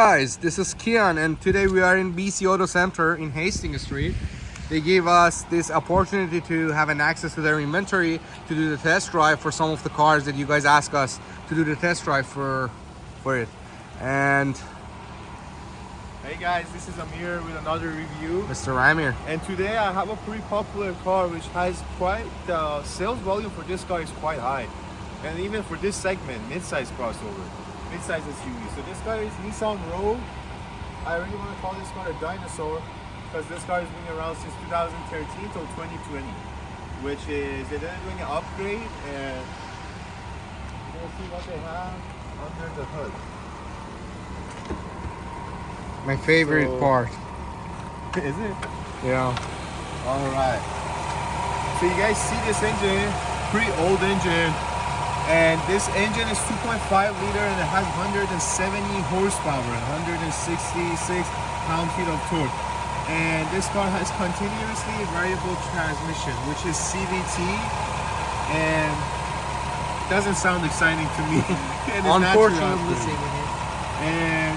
guys, this is Kian and today we are in BC Auto Center in Hastings Street. They gave us this opportunity to have an access to their inventory to do the test drive for some of the cars that you guys ask us to do the test drive for it. And hey guys, this is Amir with another review. Mr. Amir. And today I have a pretty popular car which has quite the sales volume for this car is quite high. And even for this segment, midsize crossover, midsize SUV. So this car is Nissan Rogue. I really want to call this car a Dinosaur because this car has been around since 2013 till 2020, which is they're doing an upgrade and you're gonna see what they have under the hood. My favorite part. Is it? Yeah. Alright. So you guys see this engine, pretty old engine. And this engine is 2.5 liter and it has 170 horsepower, 166 pound-feet of torque. And this car has continuously variable transmission, which is CVT, and doesn't sound exciting to me. Unfortunately, and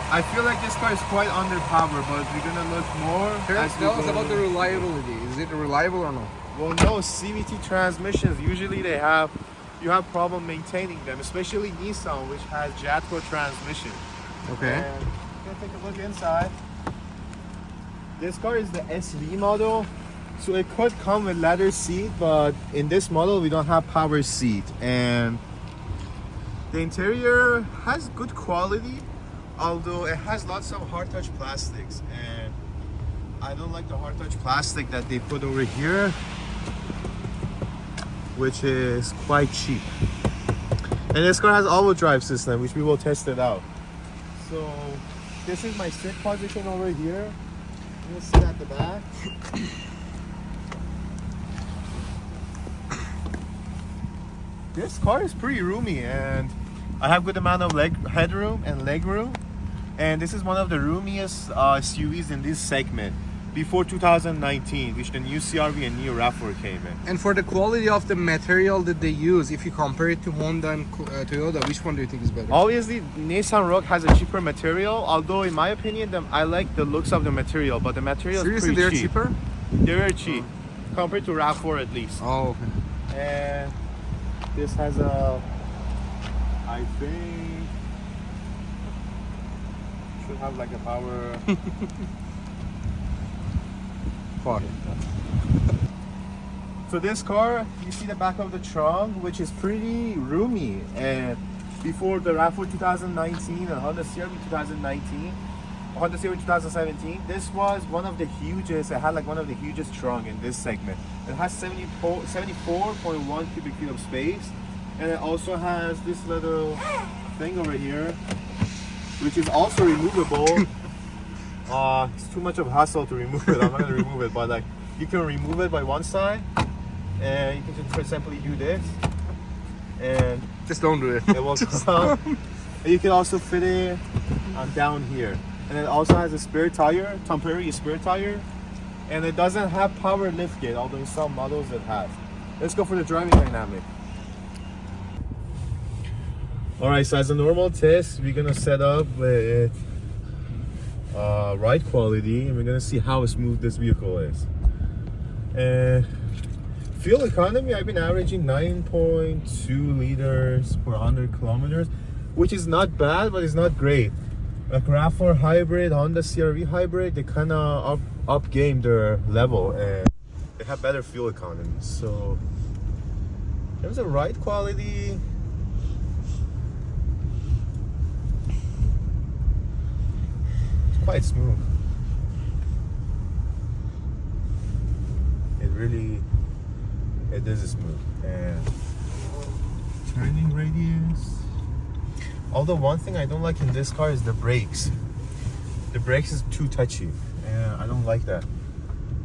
I feel like this car is quite underpowered, but we're gonna look more. Tell us about the reliability. Is it reliable or no? Well, no, CVT transmissions usually you have problem maintaining them, especially Nissan, which has Jatco transmission. Okay. And we're gonna take a look inside. This car is the SV model, so it could come with leather seat, but in this model we don't have power seat. And the interior has good quality, although it has lots of hard touch plastics, and I don't like the hard touch plastic that they put over here, which is quite cheap. And this car has all-wheel drive system, which we will test it out. So this is my sit position over here. I'm gonna sit at the back. This car is pretty roomy and I have good amount of headroom and leg room. And this is one of the roomiest SUVs in this segment before 2019, which the new CR-V and new RAV4 came in. And for the quality of the material that they use, if you compare it to Honda and Toyota, which one do you think is better? Obviously, Nissan Rogue has a cheaper material, although in my opinion, I like the looks of the material, but the material Seriously, is pretty cheap. they're cheaper? They're very cheap, compared to RAV4 at least. Oh, okay. And this has a, I think, should have like a power... So this car, you see the back of the trunk, which is pretty roomy. And before the RAV4 2019 and Honda CR-V 2019, Honda CR-V 2017, this was one of the hugest. It had like one of the hugest trunk in this segment. It has 74.1 cubic feet of space, and it also has this little thing over here, which is also removable. It's too much of a hassle to remove it. I'm not gonna remove it, but like you can remove it by one side, and you can just simply do this, and just don't do it. It will come. And you can also fit it down here, and it also has a spare tire, temporary spare tire, and it doesn't have power lift gate, although in some models it has. Let's go for the driving dynamic. All right, so as a normal test, we're gonna set up with ride quality, and we're gonna see how smooth this vehicle is. And fuel economy, I've been averaging 9.2 liters per 100 kilometers, which is not bad, but it's not great. Like RAV4 hybrid, Honda CR-V hybrid, they kind of up game their level and they have better fuel economy. So in terms of ride quality, quite smooth. It is smooth. And turning radius. Although one thing I don't like in this car is the brakes. The brakes is too touchy, and I don't like that.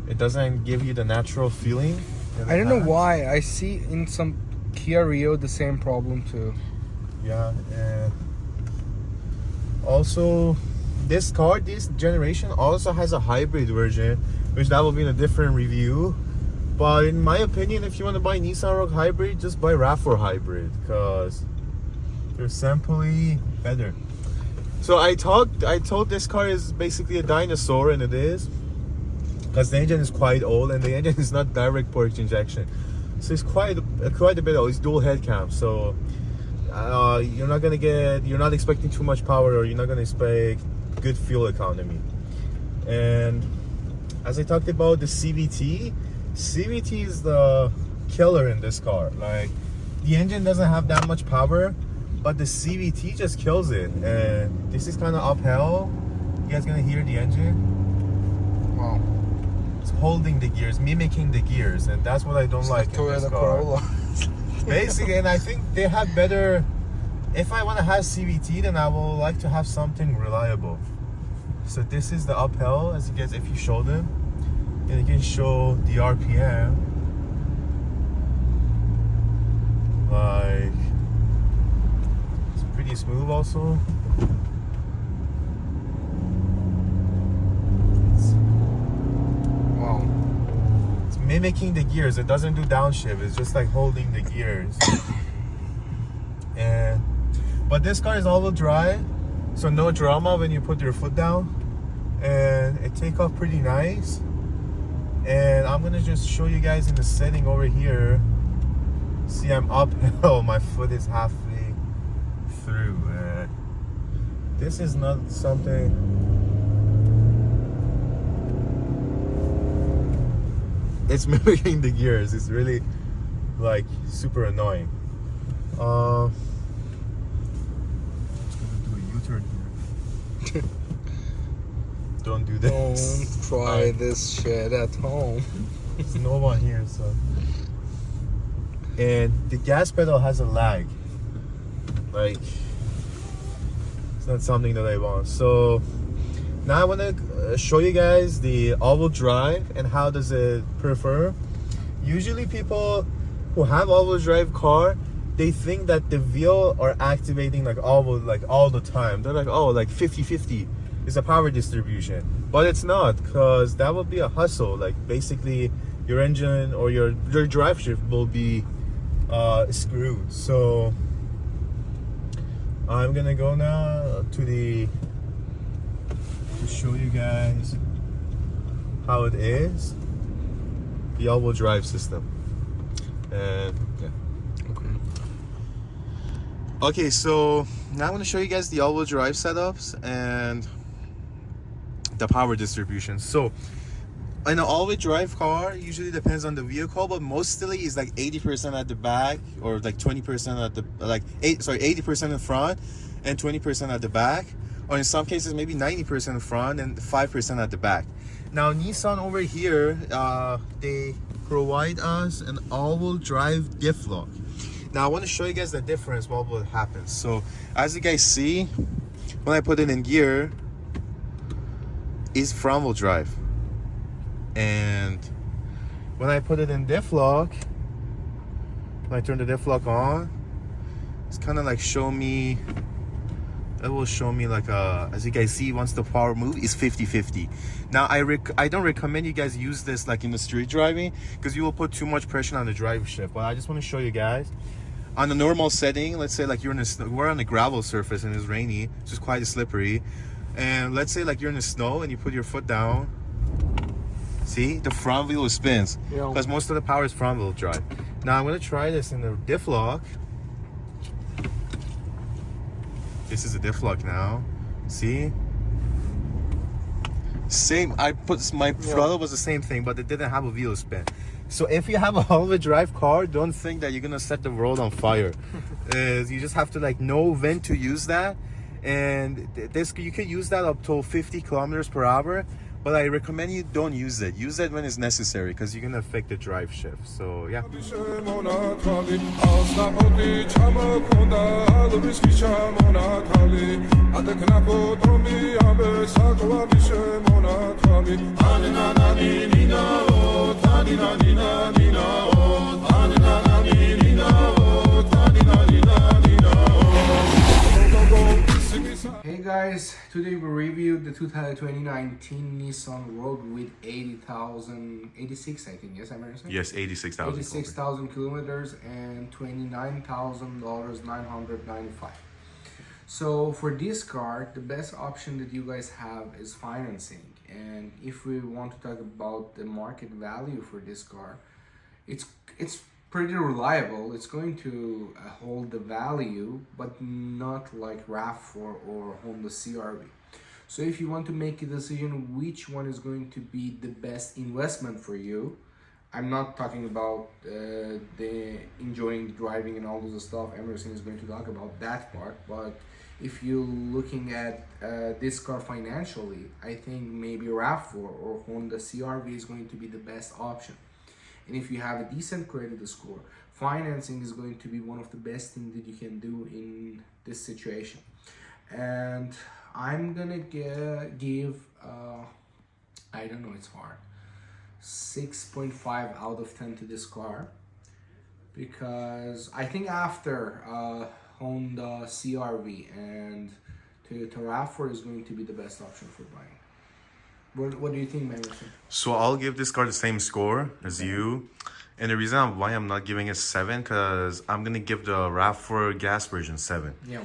It doesn't give you the natural feeling. I don't know why. I see in some Kia Rio the same problem too. Yeah, and also this car, this generation also has a hybrid version, which that will be in a different review. But in my opinion, if you want to buy Nissan Rogue hybrid, just buy RAV4 hybrid because they're simply better. So I told this car is basically a dinosaur, and it is, because the engine is quite old and the engine is not direct port injection, so it's quite a bit old. It's dual head cam, so you're not expecting too much power, or you're not gonna expect good fuel economy. And as I talked about the CVT is the killer in this car. Like, the engine doesn't have that much power, but the CVT just kills it. And this is kind of uphill. You guys gonna hear the engine? Wow. It's holding the gears, mimicking the gears, and that's what I don't like in this car. Basically, and I think they have better. If I want to have CVT, then I will like to have something reliable. So this is the uphill, as you guys, if you show them, and you can show the RPM. Like, it's pretty smooth also. Wow. It's mimicking the gears. It doesn't do downshift. It's just like holding the gears. But this car is all-wheel drive, so no drama when you put your foot down, and it take off pretty nice. And I'm gonna just show you guys in the setting over here. See, I'm uphill. My foot is halfway through. This is not something. It's mimicking the gears. It's really like super annoying. Don't do this. Don't try this shit at home. There's no one here, so. And the gas pedal has a lag. Like, it's not something that I want. So now I want to show you guys the all-wheel drive and how does it prefer. Usually people who have all-wheel drive car, they think that the wheel are activating like all the time. They're like, oh, like 50-50 is a power distribution, but it's not, because that would be a hustle. Like, basically your engine or your drive shift will be screwed. So I'm gonna go now to show you guys how it is, the all-wheel drive system. And yeah. Okay, so now I'm going to show you guys the all-wheel drive setups and the power distribution. So in an all-wheel drive car, usually depends on the vehicle, but mostly is like 80% at the back, or like 20% at the 80% in front and 20% at the back, or in some cases maybe 90% in front and 5% at the back. Now Nissan over here, they provide us an all-wheel drive diff lock. Now I want to show you guys the difference, what will happen. So as you guys see, when I put it in gear, it's front wheel drive. And when I put it in diff lock, when I turn the diff lock on, it's kind of like it will show me like as you guys see, once the power move is 50-50. Now I don't recommend you guys use this like in the street driving, because you will put too much pressure on the drive shift. But I just want to show you guys on the normal setting. Let's say like we're on a gravel surface and it's rainy, it's just quite slippery, and let's say like you're in the snow and you put your foot down. See, the front wheel spins, because most of the power is front wheel drive. Now I'm gonna try this in the diff lock. This is a diff lock now. See? Same, I put my throttle was the same thing, but it didn't have a wheel spin. So if you have a all-wheel drive car, don't think that you're gonna set the world on fire. You just have to like know when to use that, and this you can use that up to 50 kilometers per hour. But I recommend you don't use it. Use it when it's necessary, because you're gonna affect the drive shift. So yeah. Hey guys, today we reviewed the 2019 Nissan Rogue with 86, I think, yes, I'm right? Yes, 86,000. 86,000 kilometers and $29,995. So for this car, the best option that you guys have is financing. And if we want to talk about the market value for this car, it's pretty reliable. It's going to hold the value, but not like RAV4 or Honda CR-V. So if you want to make a decision which one is going to be the best investment for you, I'm not talking about the enjoying driving and all those stuff. Emerson is going to talk about that part. But if you're looking at this car financially, I think maybe RAV4 or Honda CR-V is going to be the best option. And if you have a decent credit score, financing is going to be one of the best things that you can do in this situation. And I'm gonna give, I don't know, it's hard, 6.5 out of 10 to this car, because I think after Honda CR-V and Toyota RAV4 is going to be the best option for buying. What do you think, Emerson? So I'll give this car the same score as you. And the reason why I'm not giving it 7, because I'm going to give the RAV4 gas version 7. Yeah.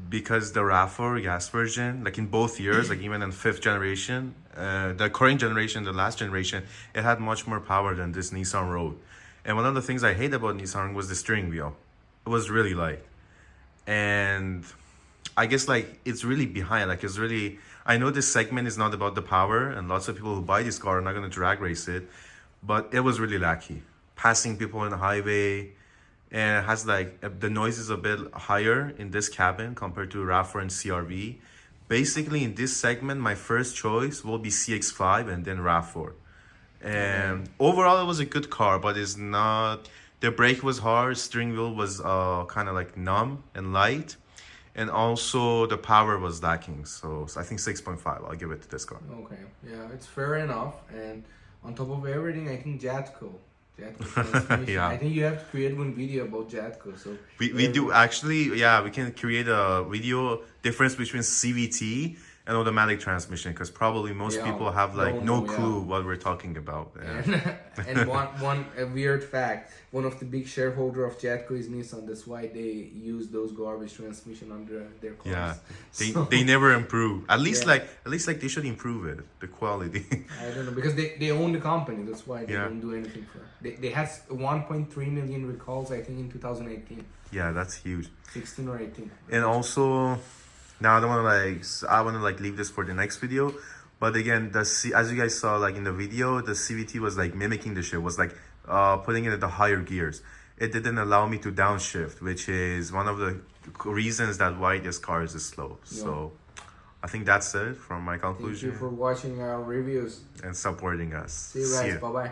Because the RAV4 gas version, like in both years, like even in 5th generation, the current generation, the last generation, it had much more power than this Nissan Rogue. And one of the things I hate about Nissan was the steering wheel. It was really light. And I guess like it's really behind, like it's really, I know this segment is not about the power and lots of people who buy this car are not going to drag race it, but it was really lackey. Passing people on the highway, and it has like, the noise is a bit higher in this cabin compared to RAV4 and CR-V. Basically in this segment, my first choice will be CX-5 and then RAV4. And overall it was a good car, but it's not, the brake was hard, steering wheel was kind of like numb and light. And also the power was lacking, so I think 6.5. I'll give it to this car. Okay, yeah, it's fair enough. And on top of everything, I think Jatco transmission. Yeah. I think you have to create one video about Jatco. So We do actually, yeah, we can create a video difference between CVT and automatic transmission, because probably most people have like no clue what we're talking about. Yeah. And a weird fact, one of the big shareholder of Jatco is Nissan. That's why they use those garbage transmission under their cars. Yeah, they never improve. At least like they should improve it, the quality. I don't know, because they own the company. That's why they don't do anything for it. They had 1.3 million recalls, I think, in 2018. Yeah, that's huge. 16 or 18. And also, now I want to like leave this for the next video, but again, as you guys saw like in the video, the CVT was like mimicking the shit, was like putting it at the higher gears. It didn't allow me to downshift, which is one of the reasons that why this car is slow. Yeah. So I think that's it from my conclusion. Thank you for watching our reviews and supporting us. See you guys. Bye bye.